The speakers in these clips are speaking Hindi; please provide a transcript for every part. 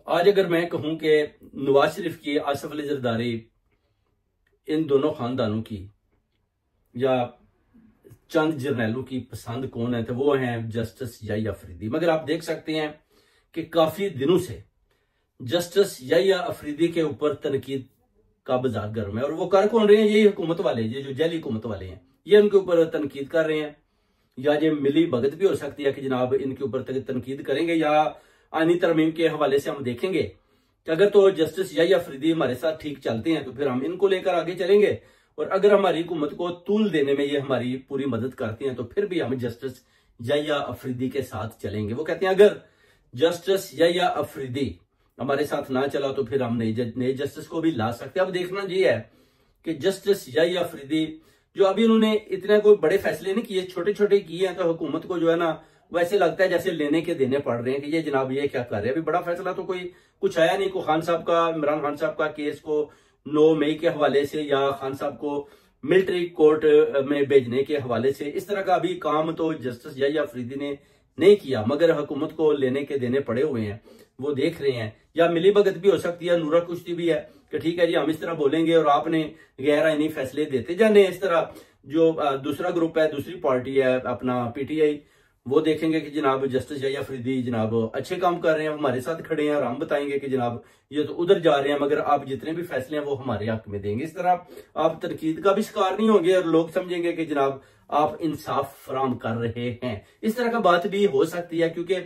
आज अगर मैं कहूं कि नवाज शरीफ की, आसिफ अली जरदारी, इन दोनों खानदानों की या चंद जर्नैलों की पसंद कौन है, तो वो हैं जस्टिस याहिया अफरीदी। मगर आप देख सकते हैं कि काफी दिनों से जस्टिस याहिया अफरीदी के ऊपर तनकीद का बाजार गर्म है। और वो कर कौन रहे हैं? यही हुकूमत वाले, ये जो जैली हुकूमत वाले हैं, ये उनके ऊपर तनकीद कर रहे हैं। या ये मिली भगत भी हो सकती है कि जनाब इनके ऊपर तनकीद करेंगे, या आनी तरमीम के हवाले से हम देखेंगे कि अगर तो जस्टिस याहिया अफरीदी हमारे साथ ठीक चलते हैं तो फिर हम इनको लेकर आगे चलेंगे, और अगर हमारी हुकूमत को तूल देने में ये हमारी पूरी मदद करते हैं तो फिर भी हम जस्टिस याहिया अफरीदी के साथ चलेंगे। वो कहते हैं अगर जस्टिस याहिया अफरीदी हमारे साथ ना चला तो फिर हम नए जस्टिस को भी ला सकते हैं। अब देखना ये है कि जस्टिस याहिया अफरीदी जो अभी उन्होंने इतने कोई बड़े फैसले नहीं किए, छोटे छोटे किए हैं, तो हुकूमत को जो है ना वैसे लगता है जैसे लेने के देने पड़ रहे हैं कि ये जनाब ये क्या कर रहे हैं। अभी बड़ा फैसला तो कोई कुछ आया नहीं। को खान साहब का, इमरान खान साहब का केस को 9 मई के हवाले से, या खान साहब को मिलिट्री कोर्ट में भेजने के हवाले से, इस तरह का अभी काम तो जस्टिस याहिया अफरीदी ने नहीं किया, मगर हुकूमत को लेने के देने पड़े हुए हैं, वो देख रहे हैं। या मिली भगत भी हो सकती है, नूरा कुश्ती भी है कि ठीक है जी हम इस तरह बोलेंगे और आपने गैर आईनी फैसले देते जाने। इस तरह जो दूसरा ग्रुप है, दूसरी पार्टी है अपना पीटीआई, वो देखेंगे कि जनाब जस्टिस याहिया अफरीदी जनाब अच्छे काम कर रहे हैं, हमारे साथ खड़े हैं, और हम बताएंगे कि जनाब ये तो उधर जा रहे हैं, मगर आप जितने भी फैसले हैं वो हमारे हक में देंगे। इस तरह आप तनकीद का भी शिकार नहीं होंगे और लोग समझेंगे कि जनाब आप इंसाफ फराम कर रहे हैं। इस तरह का बात भी हो सकती है, क्योंकि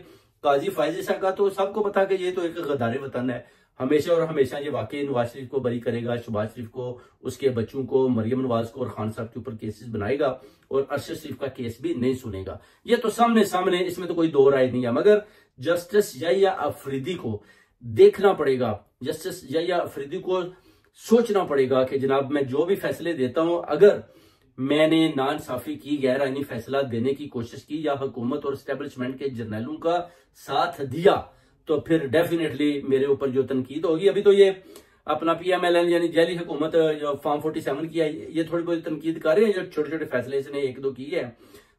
काजी फायज ईसा का तो सबको पता कि ये तो एक गद्दार वतन है। हमेशा और हमेशा ये वाकई नवाज शरीफ को बरी करेगा, शहबाज शरीफ को, उसके बच्चों को, मरियम नवाज को और खान साहब के ऊपर केसेस बनाएगा, और अरशद शरीफ का केस भी नहीं सुनेगा। ये तो सामने सामने, इसमें तो कोई दो राय नहीं है। मगर जस्टिस याहिया अफरीदी को देखना पड़ेगा, जस्टिस याहिया अफरीदी को सोचना पड़ेगा कि जनाब मैं जो भी फैसले देता हूं, अगर मैंने नाइंसाफी की, गैर आईनी फैसला देने की कोशिश की, या हुकूमत और एस्टेब्लिशमेंट के जर्नैलों का साथ दिया, तो फिर डेफिनेटली मेरे ऊपर जो तनकीद होगी। अभी तो ये अपना पीएमएलएन यानी जैली हुकूमत जो फॉर्म 47 की है, ये थोड़ी बहुत तनकीद कर रहे हैं, जो छोटे छोटे फैसले इसने 1-2 किए हैं।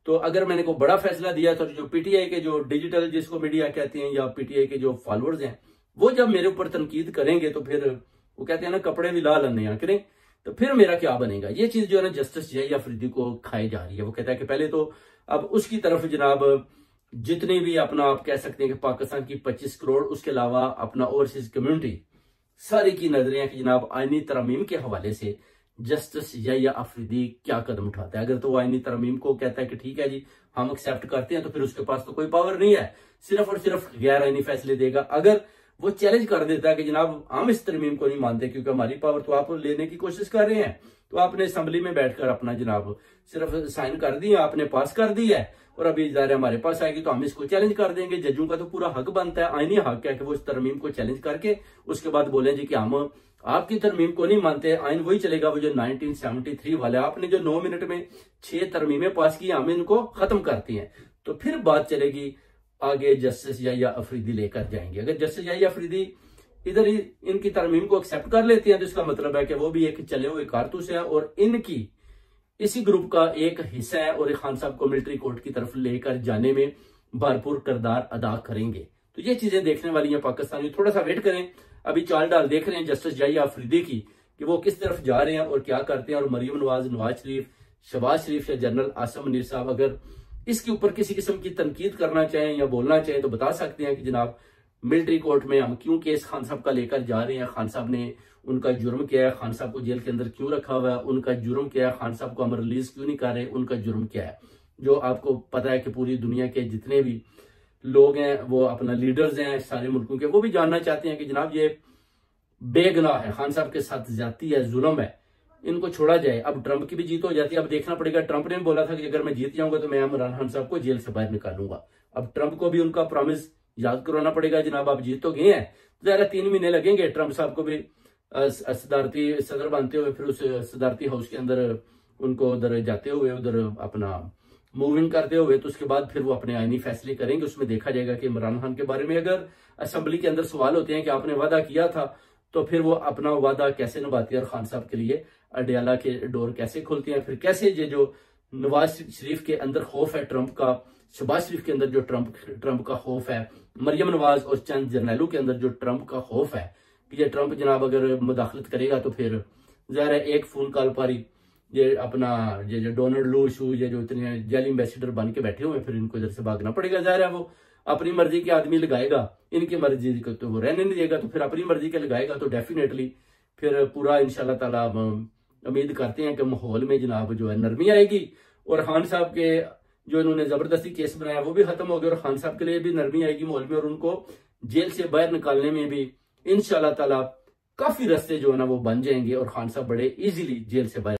तो अगर मैंने कोई बड़ा फैसला दिया तो जो पीटीआई के जो डिजिटल जिसको मीडिया कहते हैं, या पीटीआई के जो फॉलोअर्स हैं, वो जब मेरे ऊपर तनकीद करेंगे तो फिर वो कहते हैं ना कपड़े भी ला लन्ने करें, तो फिर मेरा क्या बनेगा। ये चीज जो है ना जस्टिस याहिया अफरीदी को खाई जा रही है। वो कहता है कि पहले तो अब उसकी तरफ जनाब जितने भी अपना आप कह सकते हैं कि पाकिस्तान की 25 करोड़, उसके अलावा अपना ओवरसीज कम्युनिटी, सारी की नजरें हैं कि जनाब आईनी तरमीम के हवाले से जस्टिस याहिया अफरीदी क्या कदम उठाता है। अगर तो वो आईनी तरमीम को कहता है कि ठीक है जी हम एक्सेप्ट करते हैं, तो फिर उसके पास तो कोई पावर नहीं है, सिर्फ और सिर्फ गैर आईनी फैसले देगा। अगर वो चैलेंज कर देता है कि जनाब हम इस तरमीम को नहीं मानते क्योंकि हमारी पावर तो आप लेने की कोशिश कर रहे हैं, तो आपने असम्बली में बैठकर अपना जनाब सिर्फ साइन कर दी, आपने पास कर दी है, और अभी ज़ाहिर हमारे पास आएगी तो हम इसको चैलेंज कर देंगे। जजों का तो पूरा हक बनता है, आईनी हक है कि वो इस तरमीम को चैलेंज करके उसके बाद बोले जी कि हम आपकी तरमीम को नहीं मानते। आइन वही चलेगा वो जो 1973 वाले, आपने जो 9 मिनट में 6 तरमीमें पास की, हम इनको खत्म करती हैं, तो फिर बात चलेगी आगे जस्टिस याहिया अफरीदी लेकर जाएंगे। अगर जस्टिस याहिया अफरीदी इधर ही इनकी तरमीम को एक्सेप्ट कर लेते हैं तो इसका मतलब है कि वो भी एक चले हुए कारतूस है और इनकी इसी ग्रुप का एक हिस्सा है, और खान साहब को मिलिट्री कोर्ट की तरफ लेकर जाने में भरपूर किरदार अदा करेंगे। तो ये चीजें देखने वाली हैं पाकिस्तानी, थोड़ा सा वेट करें। अभी चाल डाल देख रहे हैं जस्टिस याहिया अफरीदी की कि वो किस तरफ जा रहे हैं और क्या करते हैं। और मरियम नवाज, नवाज शरीफ, शहबाज शरीफ या जनरल आसिम मुनीर साहब अगर इसके ऊपर किसी किस्म की तनकीद करना चाहें या बोलना चाहें तो बता सकते हैं कि जनाब मिलिट्री कोर्ट में हम क्यों केस खान साहब का लेकर जा रहे हैं, खान साहब ने उनका जुर्म क्या है, खान साहब को जेल के अंदर क्यों रखा हुआ है, उनका जुर्म क्या है, खान साहब को हम रिलीज क्यों नहीं कर रहे, उनका जुर्म क्या है। जो आपको पता है कि पूरी दुनिया के जितने भी लोग हैं, वो अपना लीडर्स हैं सारे मुल्कों के, वो भी जानना चाहते हैं कि जनाब ये बेगुनाह है, खान साहब के साथ ज्यादती है, जुल्म है, इनको छोड़ा जाए। अब ट्रंप की भी जीत हो जाती है। अब देखना पड़ेगा, ट्रंप ने बोला था कि अगर मैं जीत जाऊंगा तो मैं इमरान खान साहब को जेल से बाहर निकालूंगा। अब ट्रंप को भी उनका प्रॉमिस याद करवाना पड़ेगा। जनाब आप जीत तो गए हैं, जरा 3 महीने लगेंगे ट्रंप साहब को भी सदारती सदर बनते हुए, फिर उस सदारती हाउस के अंदर उनको उधर जाते हुए, उधर अपना मूविंग करते हुए, तो उसके बाद फिर वो अपने आईनी फैसले करेंगे। उसमें देखा जाएगा कि इमरान खान के बारे में अगर असेंबली के अंदर सवाल होते हैं कि आपने वादा किया था, तो फिर वो अपना वादा कैसे निभाती है और खान साहब के लिए अडियाला के डोर कैसे खुलती हैं। फिर कैसे ये जो नवाज शरीफ के अंदर खौफ है ट्रंप का, शहबाज शरीफ के अंदर जो ट्रंप का खौफ है, मरियम नवाज और चंद जर्नैलों के अंदर जो ट्रंप का खौफ है कि ये ट्रंप जनाब अगर मुदाखलत करेगा तो फिर ज़ाहिर है एक फोन कॉल पर ही ये अपना ये जो डोनाल्ड लू शू ये जो इतने जेल एम्बेसडर बन के बैठे हुए हैं, फिर इनको इधर से भागना पड़ेगा। ज़ाहिर है वो अपनी मर्जी के आदमी लगाएगा, इनकी मर्जी को तो वो रहने नहीं देगा, तो फिर अपनी मर्जी के लगाएगा तो डेफिनेटली फिर पूरा इंशाल्लाह ताला उम्मीद करते हैं कि माहौल में जनाब जो है नरमी आएगी और खान साहब के जो इन्होंने जबरदस्ती केस बनाया वो भी खत्म हो गया और खान साहब के लिए भी नरमी आएगी माहौल में और उनको जेल से बाहर निकालने में भी इंशाल्लाह ताला काफी रास्ते जो है ना वो बन जाएंगे और खान साहब बड़े इजीली जेल से बाहर